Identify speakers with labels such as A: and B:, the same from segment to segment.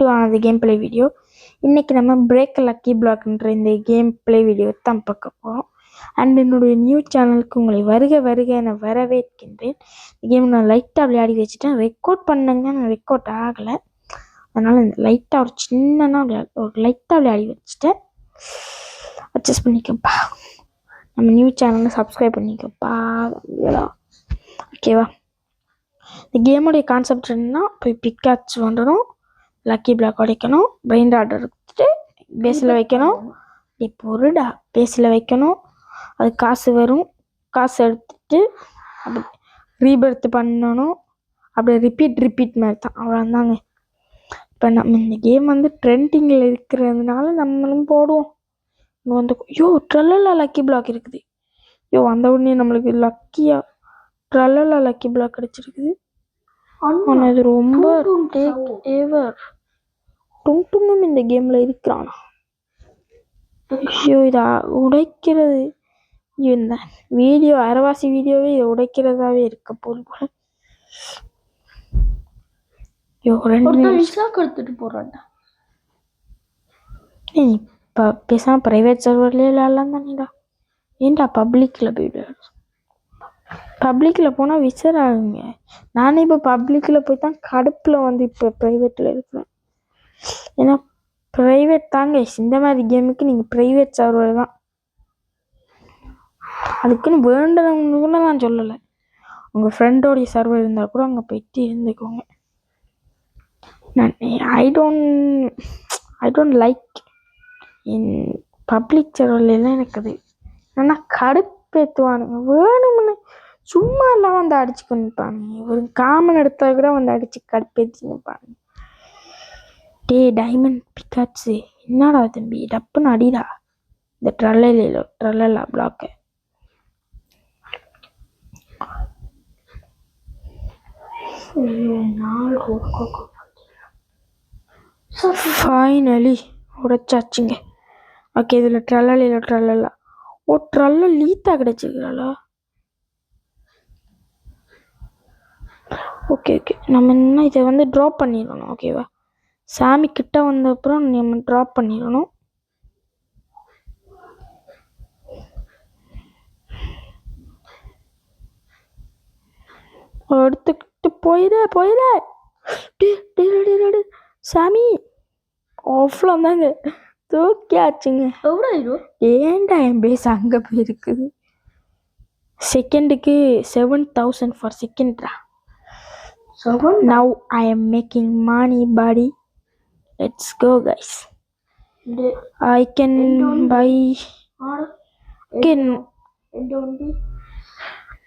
A: To ஆனது game play video. இன்றைக்கி நம்ம பிரேக் லக்கி பிளாக்ன்ற இந்த கேம் பிளே வீடியோ தான் பார்க்க போகிறோம். அண்ட் என்னுடைய நியூ சேனலுக்கு உங்களை வருக வருக என வரவேற்கின்றேன். கேம் நான் லைட்டாக விளையாடி வச்சுட்டேன். ரெக்கார்ட் பண்ணுங்க, நான் ரெக்கார்ட் ஆகலை. அதனால் இந்த லைட்டாக ஒரு லைட்டாக விளையாடி வச்சுட்டேன். அட்ஜஸ்ட் பண்ணிக்கப்பா. நம்ம நியூ சேனலை சப்ஸ்கிரைப் பண்ணிக்கப்பா. ஓகேவா? இந்த கேமுடைய கான்செப்ட் என்னன்னா, போய் பிக்காச்சு வந்துடும், லக்கி பிளாக் உடைக்கணும், பிரெயின் ஆர்டர் எடுத்துட்டு பேஸில் வைக்கணும். பொருடா பேஸில் வைக்கணும், அது காசு வரும், காசு எடுத்துட்டு அப்படி ரீபர்த் பண்ணணும். அப்படி ரிப்பீட் மாதிரி தான், அவ்வளோதாங்க. இப்போ நம்ம இந்த கேம் வந்து ட்ரெண்டிங்கில் இருக்கிறதுனால நம்மளும் போடுவோம். இன்னும் வந்து ட்ரல்லா லக்கி பிளாக் இருக்குது. வந்த உடனே நம்மளுக்கு ட்ரல்லா லக்கி பிளாக் கிடச்சிருக்குது. ஆனால் இது ரொம்ப டுங்டும் இந்த கேமில் இருக்கிறானா. இதை உடைக்கிறது, இந்த வீடியோ அரைவாசி வீடியோவே இதை உடைக்கிறதாவே இருக்க போல. 2 நிமிஷம் எடுத்துட்டு போறான்டா. இப்போ பேசாம பிரைவேட் சர்வர்லேயே விளையாடலாம் தானேடா. ஏன்டா பப்ளிக்கில் போய்டு? பப்ளிக்கில் போனால் விசர் ஆகுங்க. நானே இப்போ பப்ளிக்கில் போய் தான் கடுப்பில் வந்து இப்போ ப்ரைவேட்டில் இருக்கிறேன். ஏன்னா ப்ரைவேட் தாங்க, இந்த மாதிரி கேமுக்கு நீங்கள் ப்ரைவேட் சர்வர் தான். அதுக்குன்னு வேண்டவங்க நான் சொல்லலை. உங்கள் ஃப்ரெண்டோடைய சர்வர் இருந்தால் கூட அங்கே போயிட்டு இருந்துக்கோங்க. I don't like in public சர்வர்லாம் எனக்கு அது ஆனால் கடுப்பேற்றுவானுங்க. வேணும்னு சும்மா எல்லாம் வந்து அடிச்சு கொண்டுப்பாங்க. ஒரு காமன் எடுத்தா கூட வந்து அடிச்சு கடுப்பேற்றி நிற்பாங்க. டைமண்ட் பிக்காட்ஸு என்னடா தம்பி, டப்புன்னு அடிடா இந்த ட்ரல்லா பிளாக்கு. ஃபைனலி உடைச்சாச்சுங்க. ஓகே, இதில் ட்ரல்லா லீத்தா கிடைச்சிருக்கிறாளா? ஓகே, நம்ம என்ன இதை வந்து ட்ராப் பண்ணிடணும். ஓகேவா? சாமி கிட்ட வந்த அப்புறம் நம்ம ட்ராப் பண்ணிடணும். எடுத்துக்கிட்டு போயிட சாமி அவ்வளோ தாங்க, தூக்கியாச்சுங்க. ஏன்டா என் பேஸ் அங்கே போயிருக்குது? செகண்டுக்கு 7,000 for செகண்ட்ரா. Now I am making money, buddy. Let's go, guys. I can buy.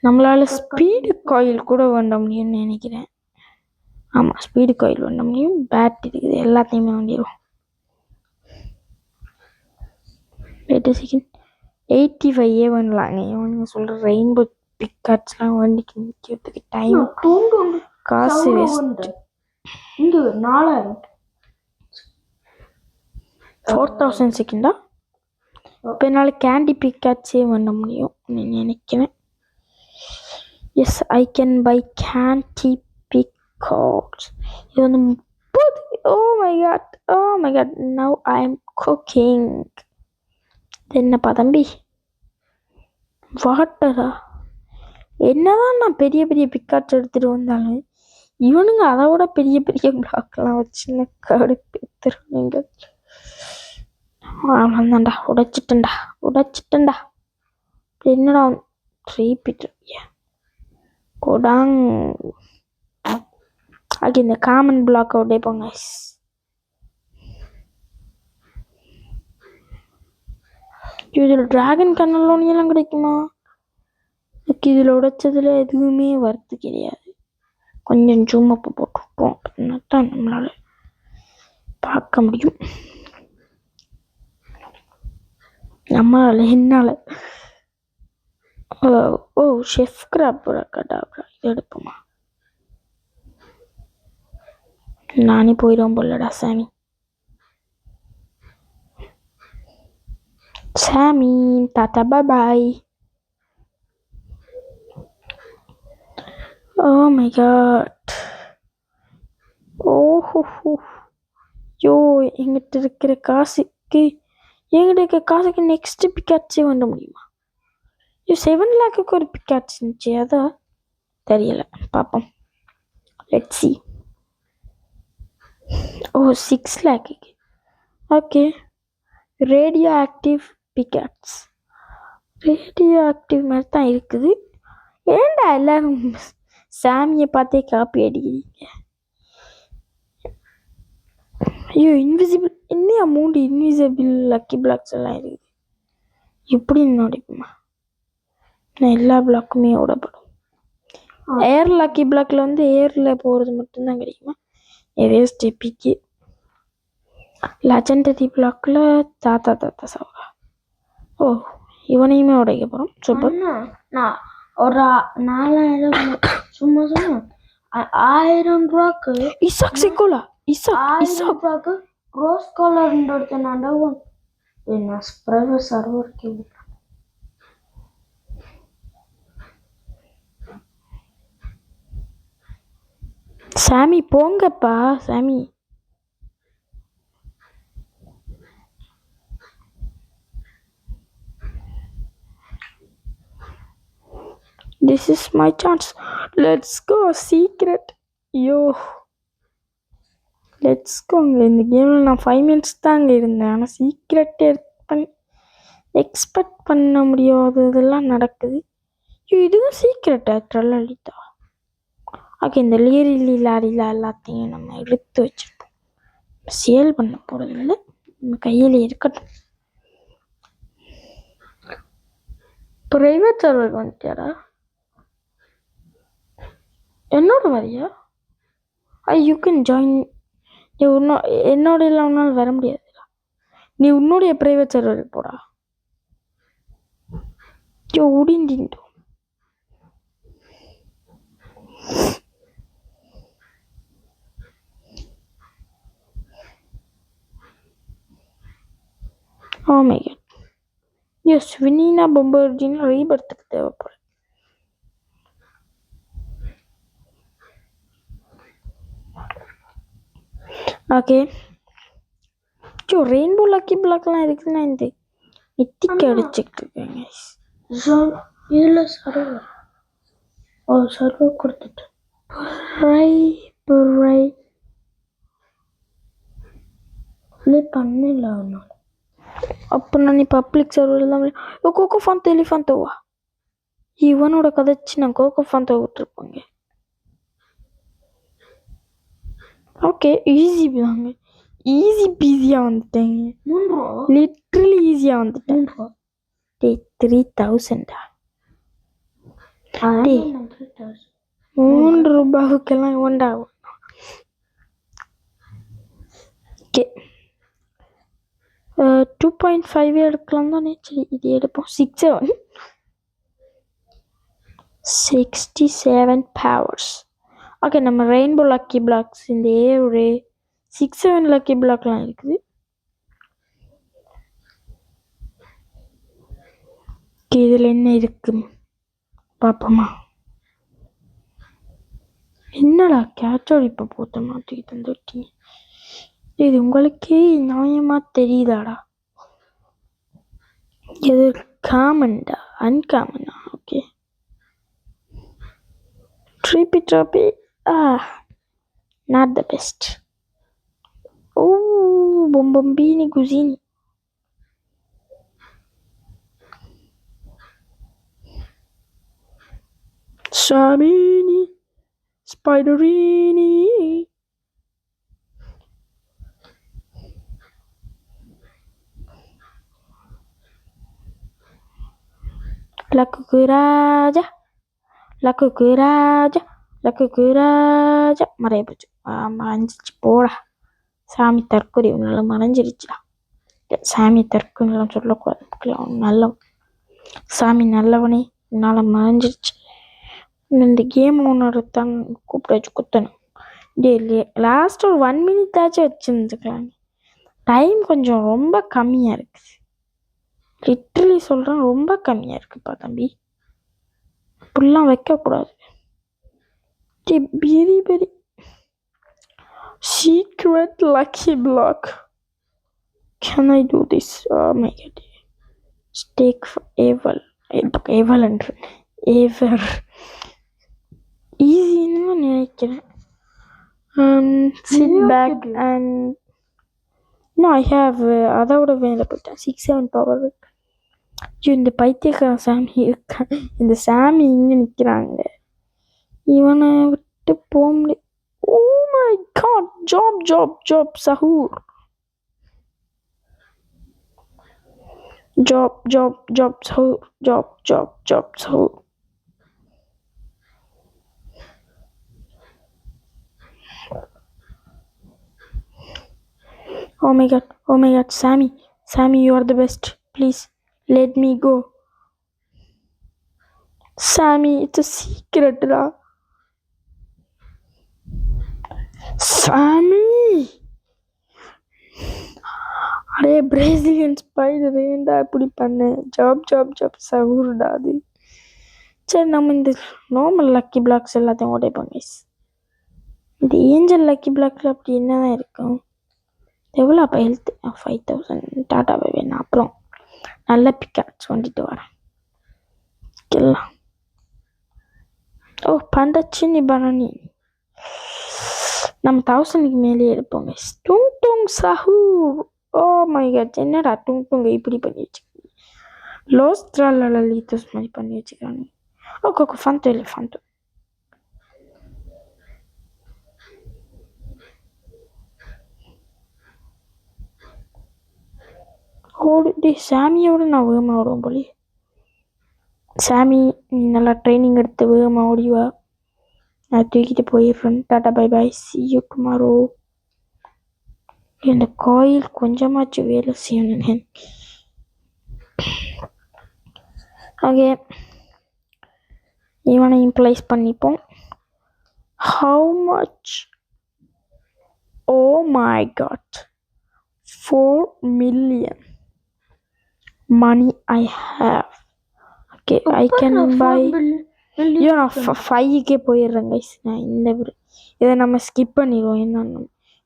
A: நம்மளால ஸ்பீடு காயில் கூட வேண்ட முடியும்னு நினைக்கிறேன். ஆமாம், ஸ்பீடு காயில் வேண்ட முடியும். பேட் இருக்குது, எல்லாத்தையுமே வேண்டிடும். 85 வேண்டலாங்க. இவனுங்க சொல்கிற ரெயின்போ பிக்காட்ஸ்லாம் வேண்டிக்கு நிற்கிறதுக்கு டைம், காசு வேஸ்ட். 4,000 செகண்டா? இப்போ என்னால் கேண்டி பிக்காட்ஸே வேண்ட முடியும் நினைக்கிறேன். Yes, I can buy candy pickaxes. இது வந்து 30. Oh my god, now I am cooking. என்னப்பா தம்பி, வாட்டரா? என்னதான் நான் பெரிய பிக்காட்ஸ் எடுத்துகிட்டு வந்தாலும் இவனுங்க அதை விட பெரிய பிளாக்லாம் வச்சுன்னு கடுப்பேத்துறானுங்க. அவ்வளோதான்டா, உடைச்சிட்டேன்டா. என்னடா ட்ரீப்பிட்டு கோடாங். ஆகி இந்த காமன் பிளாக் உடைப்போங்க. இதில் ட்ராகன் கண்ணலோனியெல்லாம் கிடைக்குமா? இதில் உடைச்சதில் எதுவுமே வறுத்து கிடையாது. கொஞ்சம் ஜூம் அப் போட்டுவிட்டோம் அப்படின்னா தான் நம்மளால் பார்க்க முடியும். என்னால் ஷெஃப் கிராப்ரா கடாப்ரா இது எடுப்போமா? நானே போயிடுவோம் போலடா சாமி tata bye. Oh my god. ஐயோ எங்கிட்ட இருக்கிற காசுக்கு நெக்ஸ்ட் பிக்காட்சி வாங்க முடியுமா? ஐயோ 7 லேக்குக்கு ஒரு பிக்காட்சி இருந்துச்சு, அதான் தெரியல, பார்ப்போம். Let's see. ஓ 6 லேக்குக்கு. Okay, radioactive pickaxes. Radioactive மாதிரி தான் இருக்குது. ஏன்டா எல்லாரும் சாமியை பார்த்தே காப்பி அடிக்கிறீங்க? ஐயோ இன்விசிபிள், என்ன அமௌண்ட் இன்விசிபிள் லக்கி பிளாக்ஸ் எல்லாம் இருக்குது. எப்படி நடிக்குமா? நான் எல்லா பிளாக்குமே ஓடப்படும். ஏர் லக்கி பிளாக்ல வந்து ஏரில் போகிறது மட்டும்தான் கிடைக்குமா? எதே ஸ்டெப்பிக்கு. லெஜண்டரி பிளாக்ல தாத்தா சவரா. ஓ இவனையுமே உடைக்க போகிறோம். சூப்பர்.
B: நான் ஒரு 4000 சும்மா 1000 ரூபாய்க்கு
A: இசாக் சிக்கோலா.
B: 1000 ரூபாய்க்கு ரோஸ் கலர் ஒருத்தனாண்ட என்ன ஸ்ப்ரே சர்வர் கேள்வி.
A: சாமி போங்கப்பா சாமி. This is my chance. Let's go secret. Yo. Let's go. இந்த கேமில் நான் 5 minutes தாங்க இருந்தேன். ஆனால் சீக்ரெட் எக்ஸ்பெக்ட் பண்ண முடியாததெல்லாம் நடக்குது. இதுவும் சீக்ரெட்டா? ட்ரல்லலிட்டா. ஓகே, இந்த லாரியில் எல்லாத்தையும் நம்ம எடுத்து வச்சுருப்போம். சேல் பண்ண போகிறதில்ல, நம்ம கையில் இருக்கட்டும். ப்ரைவேட் சர்வர் வந்துட்டாரா? என்னோட மாதிரியா? You can join. நீ என்னோட இல்லாமல் வர முடியாது. நீ உன்னுடைய ப்ரைவேட் சர்வர் போடா. யோ உடிண்டின்ட்டு. Oh my god. எஸ், வினினா பொம்பர்ஜின்னு ரீபர்த்துக்கு தேவைப்படும். ஓகே, ரெயின்போ லக்கி பிளாக்லாம் இருக்குதுன்னா இந்த எத்திக்கு அடிச்சுக்கிட்டு இருக்கேங்க.
B: இதில் சர்வர் கொடுத்துட்டு பண்ணல அவனால.
A: அப்போ நான் பப்ளிக் சர்வர் தான். கோகோ ஃபான் எலிஃபான்ட்டோவா? இவனோட கதைச்சு நான் கோகோ ஃபான்ட்டோ விட்டுருப்பாங்க. ஓகே, ஈஸி தாங்க. ஈஸி பீஸியாக வந்துட்டேங்க. லிட்ரலி ஈஸியாக வந்துட்டேன். 3000 3 ரூபாவுக்கெல்லாம் உண்டாகும். ஓகே, 2.5 எடுக்கலாம் தானே. சரி, இது எடுப்போம். 67 பவர்ஸ். ஓகே, நம்ம ரெயின்போ லக்கி பிளாக்ஸ் இந்த ஒரு 67 லக்கி பிளாக்லாம் இருக்குது. இதில் என்ன இருக்கு பார்ப்போமா? என்னடா கேட்டோர் இப்போ போத்த மாட்டிக்கிட்டு வந்துட்டீங்க. இது உங்களுக்கே நியாயமா தெரியுதாடா? இது காமன்டா அன்காமனா? Okay, trippy not the best. Bombombini Gusini. Samini Spiderini. Lakukuraja மறைய போச்சு. மறைஞ்சிச்சு போடா. சாமி தற்கொலை உன்னால மறைஞ்சிருச்சுடா. சாமி தற்கொலைலாம் சொல்லக்கூடாது. நல்லவன் சாமி நல்லவனே, உன்னால் மறைஞ்சிருச்சு. இந்த கேம் ஓனர் தான் கூப்பிட்டு வச்சு குத்தணும். லாஸ்ட் ஒரு 1 minute ஆச்சும் வச்சுருந்துக்கலாம். டைம் கொஞ்சம் ரொம்ப கம்மியாக இருக்குது. லிட்ரலி சொல்கிறேன், ரொம்ப கம்மியாக இருக்குப்பா தம்பி. இப்படிலாம் வைக்கக்கூடாது. பெரி Secret lucky block. Can I do this? Oh my god. Stake for ever. Ever. ஈஸின்னு நினைக்கிறேன். Sit back and no, I have அதோட வேலை போயிட்டேன் 6-7 பவர் இருக்கு. இந்த பைத்தியக்கார சாமி இருக்கா, இந்த சாமி இங்க நிக்கிறாங்க, இவனை விட்டு போக முடியும். ஓ மை காட், ஜாப் சஹூர், ஜாப் சஹூர், ஜாப் சஹூர். Oh my god, Sammy, you are the best. Please, let me go. Sammy, it's a secret, ra. Sammy! Array Brazilian spider, ஏன்டா இப்படி பண்ண? ஜாப் சவுர்டா அது. சரி, நம்ம இந்த நார்மல் லக்கி பிளாக்ஸ் எல்லாத்தையும் உடைப்போம் கைஸ். இந்த ஏஞ்சல் லக்கி பிளாக்ல அப்படி என்னதான் இருக்கும்? எவ்வளோ அப்போ ஹெல்த்? 5000. டாட்டாவை வேணும். அப்புறம் நல்ல பிக்காட்ஸ் வந்துட்டு வரேன். எல்லாம் ஓ பண்டச்சினி பனானி நம்ம 1000க்கு மேலே எடுப்போங்க. டுங் சஹூர். ஓ மை காட், என்னடா டுங் இப்படி பண்ணி வச்சுக்கோங்க. லோஸ்ட்ரால லீத்தோஸ் மாதிரி பண்ணி வச்சுக்கிறாங்க. ஓகே ஃபந்து. ஓடி சாமியோட நான் வேகமாக ஓடுவேன் போலி. சாமி, நீ நல்லா ட்ரைனிங் எடுத்து வேகமாக ஓடிவா. நான் தூக்கிட்டு போயிடுறேன். Tata bye bye, see you tomorrow. இந்த கோயில் கொஞ்சமாச்சும் வேலை செய்யணும். ஓகே, இவனையும் ப்ளேஸ் பண்ணிப்போம். How much? Oh my god, 4 million money I have. Okay, I can buy. நான் 5K போயிடுறேன் கைஸ். நான் இதை நம்ம ஸ்கிப் பண்ணிடுவோம். என்ன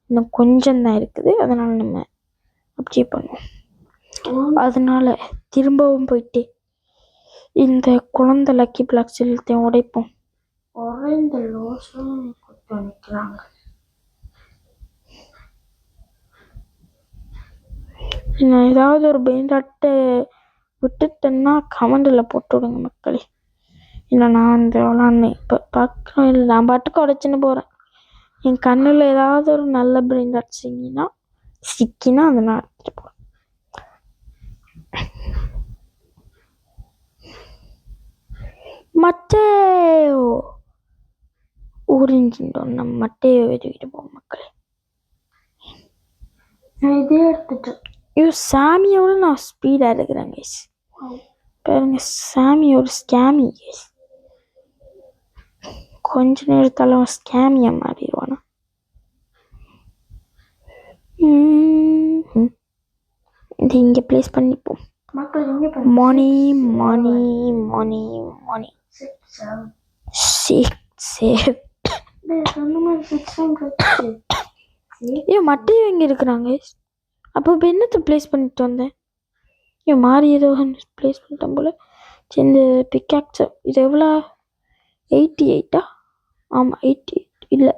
A: இன்னும் கொஞ்சம் தான் இருக்குது, அதனால நம்ம அப்படியே பண்ணுவோம். அதனால திரும்பவும் போயிட்டு இந்த குழந்தை லக்கி பிளாக்ஸ் எல்லாத்தையும் உடைப்போம். நான் ஏதாவது ஒரு பெயிண்டாட்டை விட்டுட்டேன்னா கமெண்டில் போட்டு விடுங்க மக்களே. இல்லை நான் அந்த விளாட்னு இப்போ பார்க்குறோம். இல்லை நான் பாட்டுக்கு உடைச்சின்னு போகிறேன். என் கண்ணில் ஏதாவது ஒரு நல்ல பெயிண்டாட் சிக்கினா அதை நான் எடுத்துகிட்டு போகிறேன். மட்டேயோ ஊரிஞ்சிட்டோம். நம்ம மட்டையோ எடுத்துக்கிட்டு போவோம் மக்களே.
B: இதே எடுத்துட்டேன்.
A: சாமியோட நான் ஸ்பீடாக இருக்கிறேன் கைஸ். பாருங்க, சாமியோட ஸ்கேமி கைஸ். கொஞ்ச நேரத்தாலும் ஸ்கேமியா மாறிடுவானா? இது இங்கே ப்ளேஸ் பண்ணிப்போம். மணி 6 மட்டையும் இங்கே இருக்கிறாங்க. அப்போ இப்போ என்னத்தை ப்ளேஸ் பண்ணிட்டு வந்தேன்? மாறி ஏதோ ப்ளேஸ் பண்ணிட்டேன் போல. சரி, இந்த பிக்காக்ஸ் இது எவ்வளோ? 88. ஆமாம் 88 இல்லை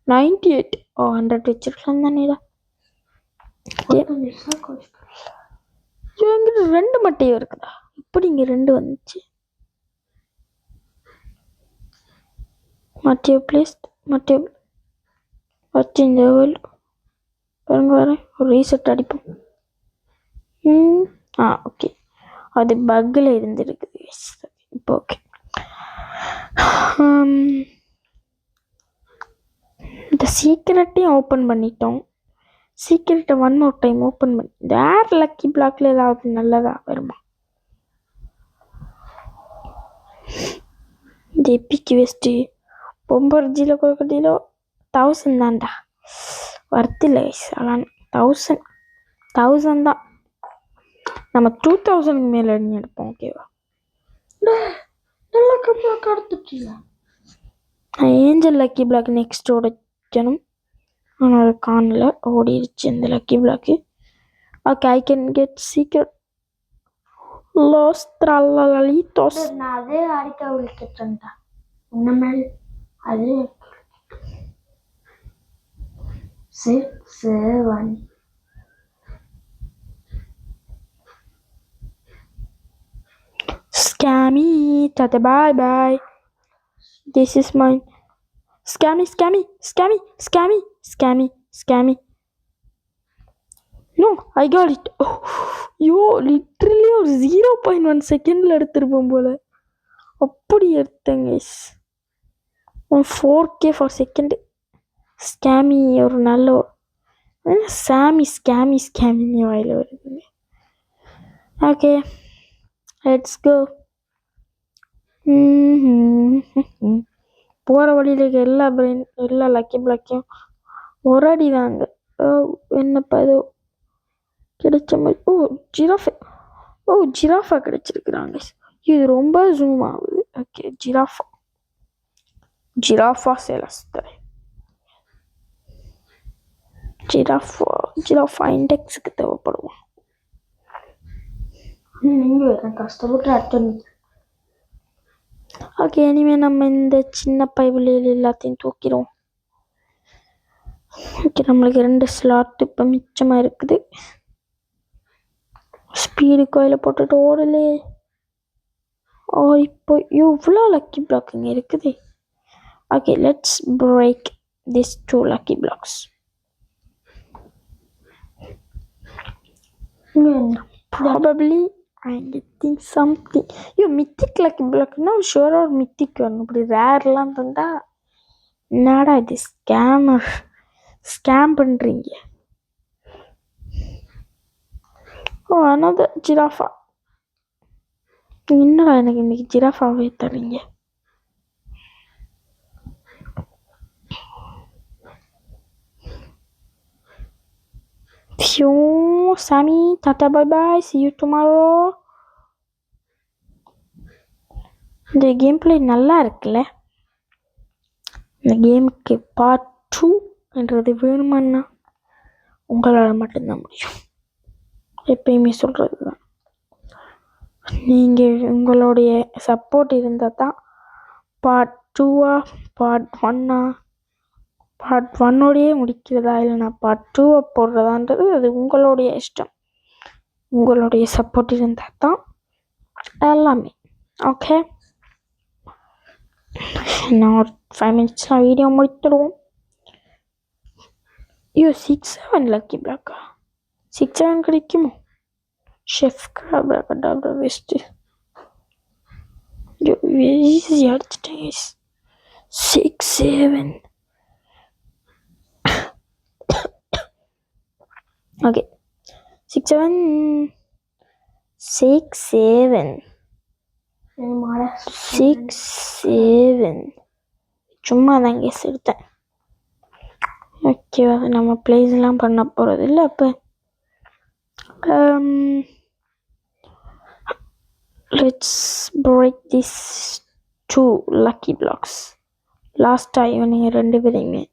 A: 98. 100 வச்சிருக்கலாம் தானேடா. என்கிட்ட 2 மட்டையும் இருக்குதா? இப்படி இங்கே 2 வந்துச்சு. மட்டையோ வச்சு இந்த பாருங்க வரேன். ஒரு ரீசெட் அடிப்போம். ஓகே, அது பக்கில் இருந்துருக்குது இப்போ. ஓகே, இந்த சீக்கிரட்டையும் ஓப்பன் பண்ணிட்டோம். சீக்கிரட்டை 1 more டைம் ஓப்பன் பண்ணி இந்த ஏர் லக்கி பிளாக்ல ஏதாவது நல்லதா வருமா? இந்த எப்பிக்கு வெஸ்ட்டு பொம்பர்ஜியில் கொடுக்கறதிலோ 1000 தான்டா. வர்த்தில்லை ஆனால் 1000 தான். நம்ம 2000க்கு மேலே எடுப்போம். ஓகேவா?
B: எடுத்துட்டீங்க.
A: ஏஞ்சல் லக்கி பிளாக் நெக்ஸ்ட் உடைக்கணும். ஆனால் அதை காணல, ஓடிடுச்சு இந்த lucky block. Okay, I can get சீக்கிரம் லாஸ் த்ரல்லலிட்டோஸ்.
B: நான் அதே அடிக்க விழுக்கிட்டேன்டா உன்னமேல். அதே 6 7
A: Scammy, tata bye bye. This is mine. Scammy, scammy, scammy, scammy, scammy, scammy. No, I got it. Oh, yo, literally ஒரு 0.1 செகண்ட்ல எடுத்துருப்போம் போல. அப்படி எடுத்தேங்க guys. 4K for second. ஸ்கேமி ஒரு நல்ல சாமி ஸ்கேமி ஸ்கேமி வாயில் வருது. Okay, let's go. போகிற வழியில் இருக்க எல்லா லக்கி பிளாக்கையும் ஒரு அடி தாங்க. என்னப்பா ஏதோ கிடைச்ச மாதிரி. ஜிராஃபா கிடைச்சிருக்குறாங்க. இது ரொம்ப ஜூம் ஆகுது. ஓகே, ஜிராஃபா செலஸ்டர். ஜிராஃபா இண்டெக்ஸுக்கு தேவைப்படுவோம்.
B: நீங்கள் கஷ்டப்பட்டு அட்டன்.
A: ஓகே, இனிமேல் நம்ம இந்த சின்ன பைபிளில் எல்லாத்தையும் தூக்கிடுவோம். ஓகே, நம்மளுக்கு 2 ஸ்லாட் இப்போ மிச்சமாக இருக்குது. ஸ்பீடு கோயிலை போட்டுட்டு ஓடலே. இப்போ இவ்வளோ லக்கி பிளாக் இங்கே இருக்குது. Okay, let's break this 2 lucky blocks. Probably I'm getting something. Mythic lucky பிளாக்னா ஷுவராக ஒரு மித்திக் வரணும். இப்படி ரேர்லாம் தந்தா என்னடா இது ஸ்கேம் பண்ணுறீங்க. another ஜிராஃபா. என்னடா எனக்கு இன்னைக்கு ஜிராஃபாவே தரீங்க. சாமி, tata bye bye, see you tomorrow. இந்த கேம் பிளே நல்லா இருக்குல்ல. இந்த கேமுக்கு பார்ட் 2 வேணுமான்னா உங்களால் மட்டும்தான் முடியும். எப்பயுமே சொல்கிறது தான். நீங்கள் உங்களுடைய சப்போர்ட் இருந்தால் தான் பார்ட் 2 பார்ட் 1 பார்ட் 1ஓடையே முடிக்கிறதா இல்லைனா பார்ட் 2 போடுறதான்றது அது உங்களுடைய இஷ்டம். உங்களுடைய சப்போர்ட் இருந்தால் தான் எல்லாமே. ஓகே, நான் ஒரு 5 மினிட்ஸில் வீடியோ முடித்துடுவோம். 6-7 லக்கி பிளாக்கா? 6-7 கிடைக்குமோ? ஷெஃப் கிராப்ரா வெஸ்ட்டு ஈஸி அடிச்சிட்டேன். 6-7. ஓகே, 6-7 சும்மா தான் கேஸ் எடுத்தேன். ஓகே, நம்ம பிளேஸ்லாம் பண்ண போகிறது இல்லை. அப்போ let's break this 2 lucky blocks. லாஸ்ட்டாக இவனுங்க 2 பேரையுமே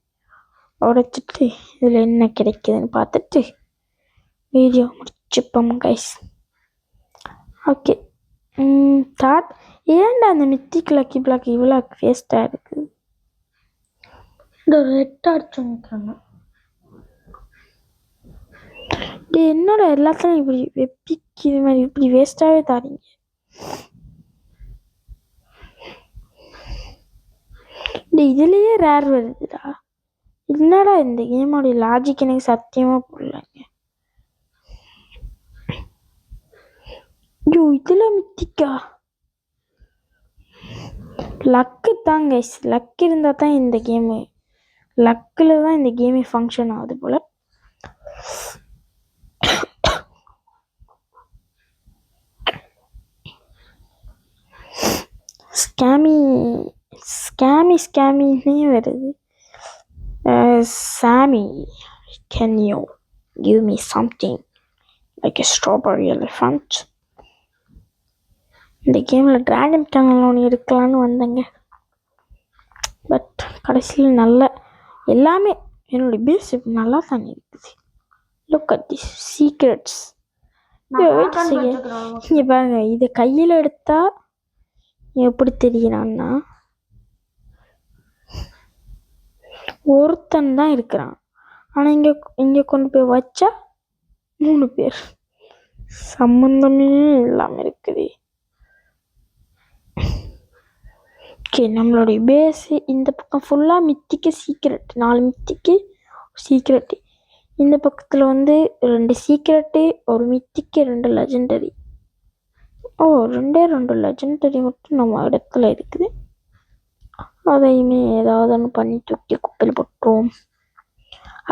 A: உடைச்சிட்டு இதில் என்ன கிடைக்குதுன்னு பார்த்துட்டு வீடியோ முடிச்சுப்போம் கைஸ். ஓகே, ஏன்டா அந்த மித்திக் லக்கி பிளாக் இவ்வளோ வேஸ்ட்டாக இருக்குது?
B: இந்த ரெட் அடிச்சுருக்காங்க.
A: என்னோட எல்லாத்துலையும் இப்படி வெப்பிக்கு இது மாதிரி இப்படி வேஸ்ட்டாகவே தாரீங்க. இதுலேயே ரேர் வருதுடா. என்னடா இந்த கேமோடைய லாஜிக் எனக்கு சத்தியமாக புரியலங்க. இதில் மித்திக்கா? லக்கு தான் கைஸ். லக் இருந்தால் தான் இந்த கேமு, லக்கில் தான் இந்த கேமே ஃபங்க்ஷன் ஆகுது போல். ஸ்கேமின்னே வருது. சாமி, can you give me something like a strawberry elephant? இந்த கேமில் ட்ராகன் கேனல் ஒன்று இருக்கலான்னு வந்தேங்க. பட் கடைசியில் நல்ல எல்லாமே என்னோட பேஸ் நல்லா தானே இருக்குது. Look at this secrets. இங்கே பாருங்க, இதை கையில் எடுத்தா எப்படி தெரியுறான்னா ஒருத்தன் தான் இருக்கிறான். ஆனால் இங்கே கொண்டு போய் வச்சா 3 பேர். சம்பந்தமே இல்லாமல் இருக்குது. ஓகே, நம்மளுடைய பேஸு இந்த பக்கம் ஃபுல்லாக மித்திக்கு சீக்ரெட், 4 மித்திக்கு சீக்ரெட்டு. இந்த பக்கத்தில் 2 சீக்ரெட்டு, ஒரு மித்திக்கு 2 லெஜெண்டரி. 2 லெஜெண்டரி மட்டும் நம்ம இடத்துல இருக்குது. அதையுமே ஏதாவது ஒன்று பண்ணி தூக்கி குப்பையில் போட்டுருவோம்.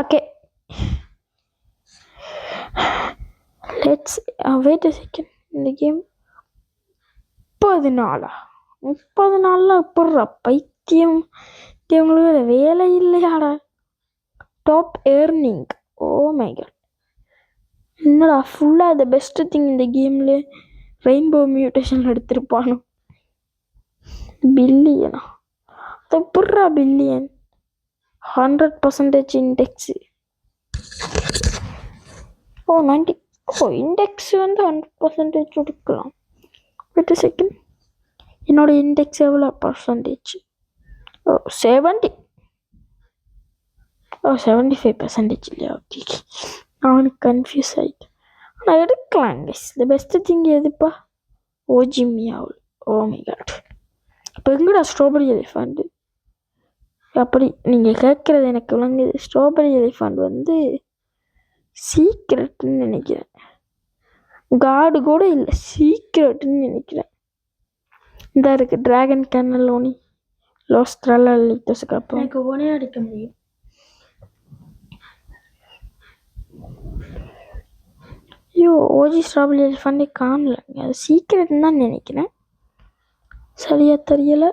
A: Okay, let's wait a second. இந்த கேம் 30 நாளா? 30 நாளில் அப்புறா பைத்தியம், இவங்களுக்கு வேலை இல்லையாடா? Top earning, oh my God. என்னடா ஃபுல்லாக த பெஸ்ட் திங் இந்த கேமில் ரெயின்போ மியூட்டேஷன் எடுத்திருப்பானோ. பில்லியனா? அது புர்ரா பில்லியன். 100% இண்டெக்ஸு. 90. இண்டெக்ஸ் 100% கொடுக்கலாம். வெயிட் செகண்ட், என்னோட இண்டெக்ஸ் எவ்வளோ பர்சன்டேஜ்? 70. 75% இல்லையா? ஓகே, அவனுக்கு கன்ஃபியூஸ் ஆகிட்டேன். ஆனால் எடுக்கலாம் கைஸ். த பெஸ்ட் திங் எதுப்பா? ஓஜிமியாவில். Oh my god. இப்போ எங்கடா ஸ்ட்ராபெரி எலிஃபண்ட்? அப்படி நீங்கள் கேட்குறது எனக்கு விளங்குது. ஸ்ட்ராபெரி எலிஃபண்ட் சீக்ரெட்னு நினைக்கிறேன். காடு கூட இல்லை, சீக்ரெட்னு நினைக்கிறேன். இந்த இருக்கு டிராகன் கேனலோனி லோஸ்ட்ரால லிட்டஸ்க்கு அப்புறம்
B: எனக்கு ஒனே அடிக்க முடியும்.
A: ஐயோ, ஓஜி ஸ்ட்ராபெரி எலிஃபண்டே காணலங்க. அது சீக்ரெட்னு தான் நினைக்கிறேன், சரியா தெரியல.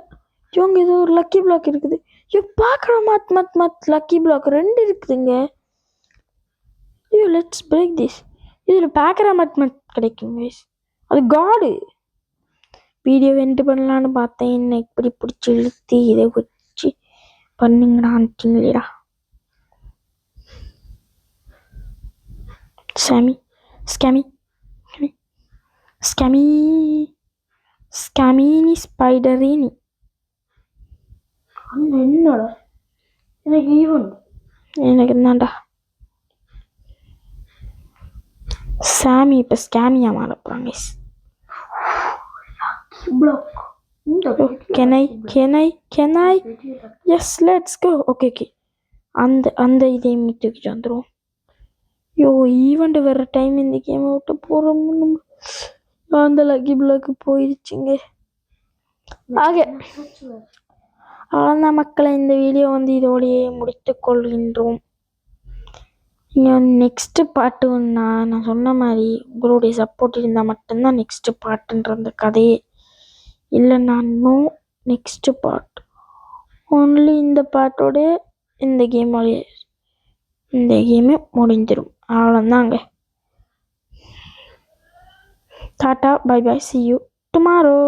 A: இவங்க ஏதோ ஒரு லக்கி பிளாக் இருக்குது. ஐயோ பார்க்குற மத் லக்கி பிளாக் 2 இருக்குதுங்க. ஐயோ லெட்ஸ் பிரேக் திஸ். இதில் பார்க்குற மத் கிடைக்கும் கைஸ். அது காடு. வீடியோ எண்ட் பண்ணலான்னு பார்த்தேன், என்ன இப்படி பிடிச்சி இழுத்து இதை வச்சு பண்ணுங்கடான்ட்டிங்களா. ஸ்கேமினி ஸ்பைடரினி.
B: என்னடா எனக்கு ஈவன்
A: எனக்கு என்னடா சாமி இப்போ ஸ்கேமியா மாற போகிறாங்க. Can I? Yes, let's go. Okay. அந்த இதையும் தூக்கிட்டு வந்துடும். ஐயோ, ஈவெண்ட் வர்ற டைம் இந்த கேமை விட்டு போகிறோம். அந்த லக்கி பிளாக்கு போயிடுச்சுங்க. ஆக அவ்வளோதான் மக்களை, இந்த வீடியோ இதோடையே முடித்து கொள்கின்றோம். நெக்ஸ்ட்டு பாட்டு நான் சொன்ன மாதிரி உங்களுடைய சப்போர்ட் இருந்தால் மட்டும்தான் நெக்ஸ்ட்டு பாட்டுன்ற அந்த கதையே. இல்லைன்னா நோ நெக்ஸ்ட்டு பார்ட். ஒன்லி இந்த பாட்டோட இந்த கேமே முடிஞ்சிடும். அவ்வளோதாங்க. Tata, bye bye, see you tomorrow.